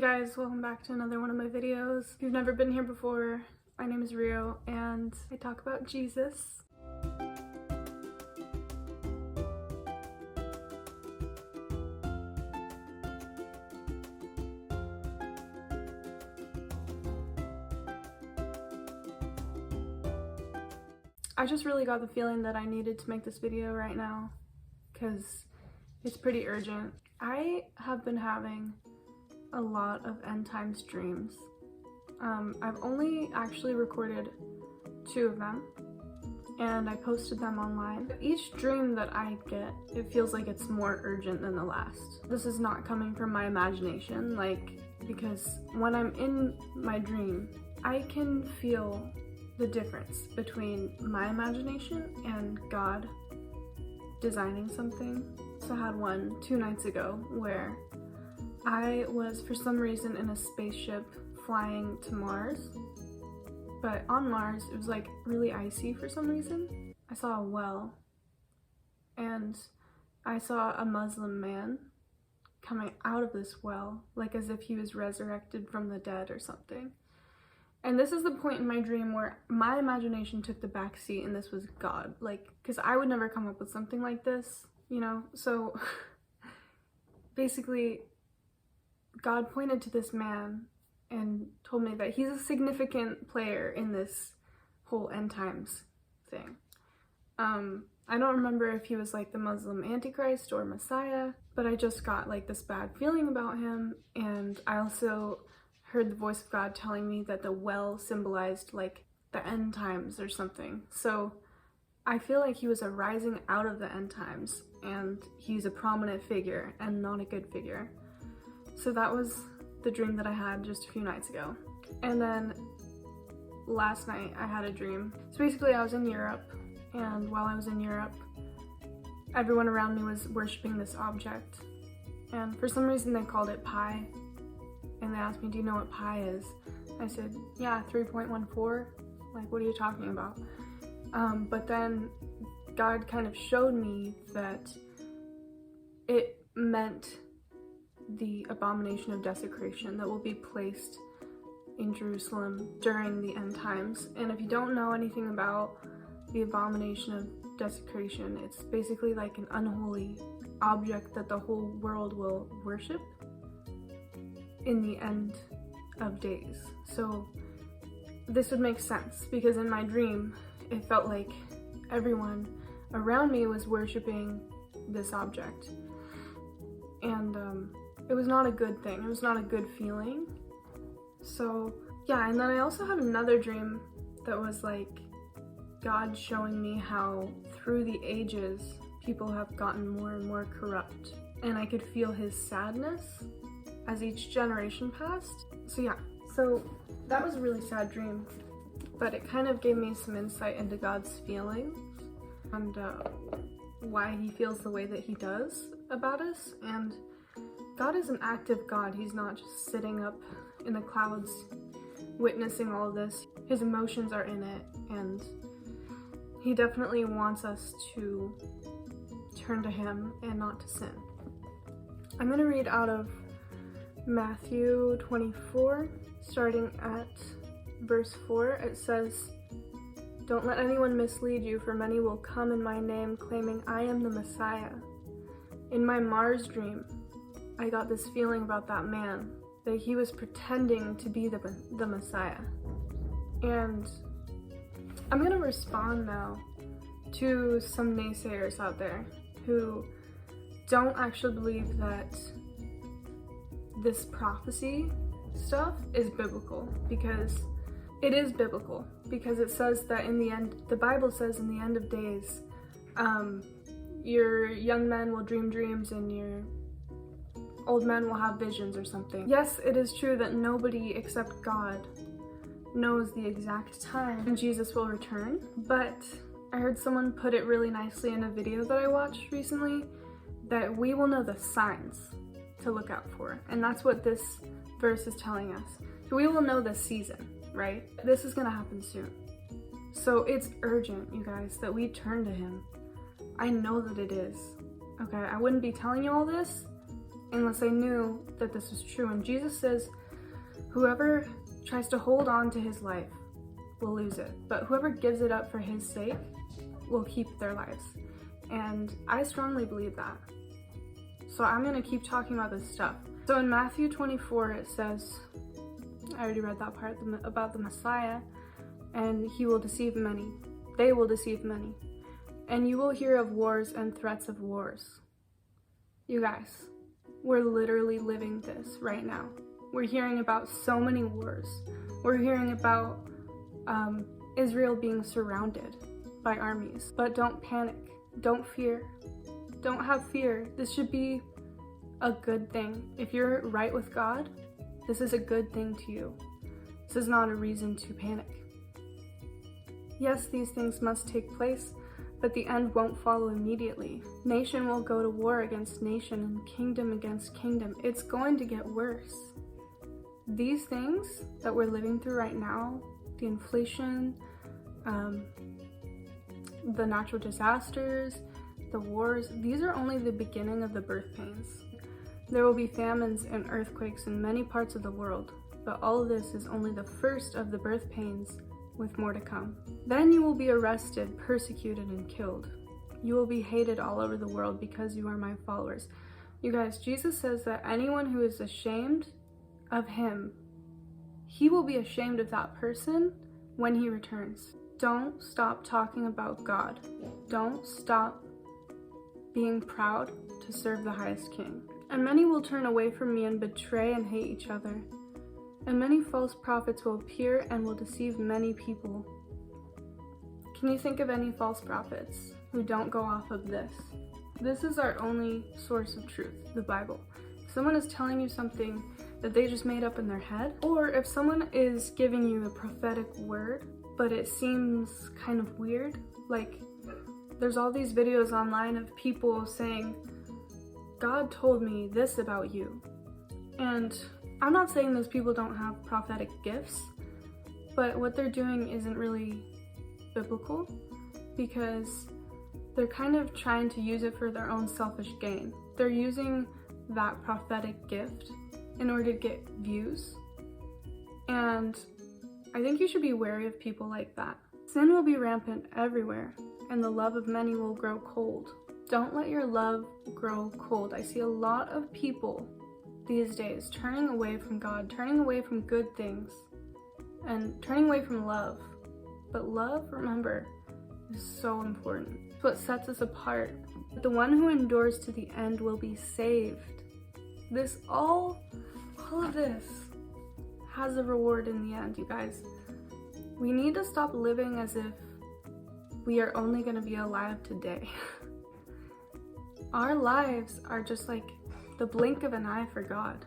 guys, welcome back to another one of my videos. If you've never been here before, my name is Rio and I talk about Jesus. I just really got the feeling that I needed to make this video right now because it's pretty urgent. I have been having a lot of end times dreams. I've only actually recorded 2 of them and I posted them online. Each dream that I get, it feels like it's more urgent than the last. This is not coming from my imagination, because when I'm in my dream, I can feel the difference between my imagination and God designing something. So I had one 2 nights ago where I was for some reason in a spaceship flying to Mars, but on Mars it was like really icy for some reason. I saw a well and I saw a Muslim man coming out of this well, like as if he was resurrected from the dead or something. And this is the point in my dream where my imagination took the back seat and this was God, because I would never come up with something like this, you know? So basically God pointed to this man and told me that he's a significant player in this whole end times thing. I don't remember if he was like the Muslim Antichrist or Messiah, but I just got like this bad feeling about him. And I also heard the voice of God telling me that the well symbolized like the end times or something. So I feel like he was a rising out of the end times and he's a prominent figure and not a good figure. So that was the dream that I had just a few nights ago. And then last night I had a dream. So basically I was in Europe, and while I was in Europe, everyone around me was worshiping this object. And for some reason they called it pi. And they asked me, do you know what pi is? I said, yeah, 3.14. Like, what are you talking about? But then God kind of showed me that it meant the abomination of desecration that will be placed in Jerusalem during the end times. And if you don't know anything about the abomination of desecration, it's basically like an unholy object that the whole world will worship in the end of days. So this would make sense because in my dream it felt like everyone around me was worshiping this object, and it was not a good thing. It was not a good feeling. So yeah, and then I also had another dream that was like God showing me how through the ages people have gotten more and more corrupt, and I could feel his sadness as each generation passed. So yeah, so that was a really sad dream, but it kind of gave me some insight into God's feelings and why he feels the way that he does about us. And God is an active God. He's not just sitting up in the clouds witnessing all of this. His emotions are in it, and he definitely wants us to turn to him and not to sin. I'm going to read out of Matthew 24, starting at verse 4. It says, "Don't let anyone mislead you, for many will come in my name, claiming I am the Messiah." In my Mars dream, I got this feeling about that man, that he was pretending to be the Messiah. And I'm gonna respond now to some naysayers out there who don't actually believe that this prophecy stuff is biblical, because it is biblical, because it says that in the end, the Bible says in the end of days, your young men will dream dreams and your old men will have visions or something. Yes, it is true that nobody except God knows the exact time when Jesus will return, but I heard someone put it really nicely in a video that I watched recently, that we will know the signs to look out for. And that's what this verse is telling us. So we will know the season, right? This is gonna happen soon. So it's urgent, you guys, that we turn to him. I know that it is. Okay, I wouldn't be telling you all this unless I knew that this was true. And Jesus says, whoever tries to hold on to his life will lose it, but whoever gives it up for his sake will keep their lives. And I strongly believe that. So I'm going to keep talking about this stuff. So in Matthew 24, it says, I already read that part about the Messiah, and he will deceive many. They will deceive many. And you will hear of wars and threats of wars. You guys, we're literally living this right now. We're hearing about so many wars. We're hearing about Israel being surrounded by armies. But don't panic. Don't fear. Don't have fear. This should be a good thing. If you're right with God, this is a good thing to you. This is not a reason to panic. Yes, these things must take place, but the end won't follow immediately. Nation will go to war against nation and kingdom against kingdom. It's going to get worse. These things that we're living through right now, the inflation, the natural disasters, the wars, these are only the beginning of the birth pains. There will be famines and earthquakes in many parts of the world, but all of this is only the first of the birth pains, with more to come. Then you will be arrested, persecuted, and killed. You will be hated all over the world because you are my followers. You guys, Jesus says that anyone who is ashamed of him, he will be ashamed of that person when he returns. Don't stop talking about God. Don't stop being proud to serve the highest King. And many will turn away from me and betray and hate each other. And many false prophets will appear and will deceive many people. Can you think of any false prophets who don't go off of this? This is our only source of truth, the Bible. If someone is telling you something that they just made up in their head, or if someone is giving you a prophetic word, but it seems kind of weird, like there's all these videos online of people saying, God told me this about you. And I'm not saying those people don't have prophetic gifts, but what they're doing isn't really biblical because they're kind of trying to use it for their own selfish gain. They're using that prophetic gift in order to get views. And I think you should be wary of people like that. Sin will be rampant everywhere, and the love of many will grow cold. Don't let your love grow cold. I see a lot of people these days turning away from God, turning away from good things, and turning away from love. But love, remember, is so important. It's what sets us apart. The one who endures to the end will be saved. This all of this has a reward in the end, you guys. We need to stop living as if we are only going to be alive today. Our lives are just like the blink of an eye for God.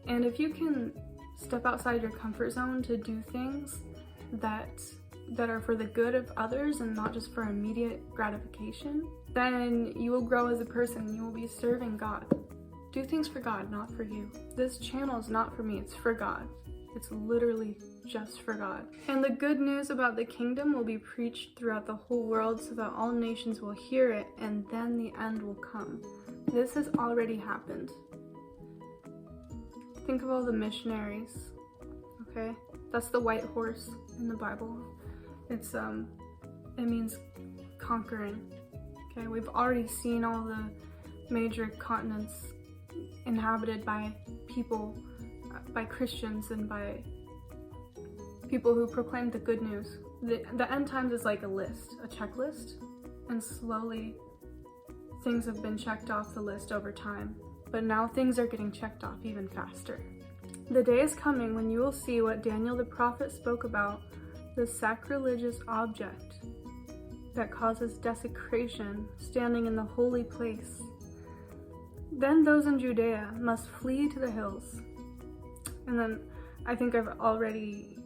And if you can step outside your comfort zone to do things that are for the good of others and not just for immediate gratification, then you will grow as a person. You will be serving God. Do things for God, not for you. This channel is not for me, it's for God. It's literally just for God. And the good news about the kingdom will be preached throughout the whole world so that all nations will hear it, and then the end will come. This has already happened. Think of all the missionaries, okay? That's the white horse in the Bible. It means conquering, okay? We've already seen all the major continents inhabited by people, by Christians, and by people who proclaim the good news. The end times is like a list, a checklist, and slowly things have been checked off the list over time, but now things are getting checked off even faster. The day is coming when you will see what Daniel the prophet spoke about, the sacrilegious object that causes desecration standing in the holy place. Then those in Judea must flee to the hills. And then I think I've already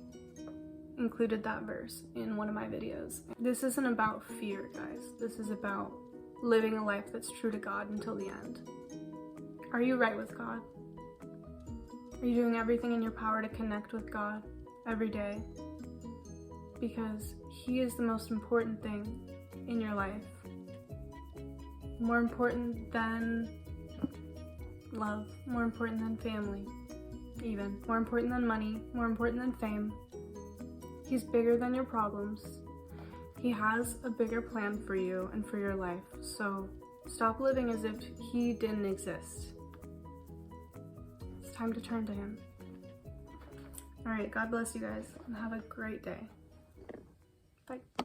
included that verse in one of my videos. This isn't about fear, guys. This is about living a life that's true to God until the end. Are you right with God? Are you doing everything in your power to connect with God every day? Because He is the most important thing in your life. More important than love, more important than family, even. More important than money, more important than fame. He's bigger than your problems. He has a bigger plan for you and for your life, so stop living as if he didn't exist. It's time to turn to him. All right, God bless you guys, and have a great day. Bye.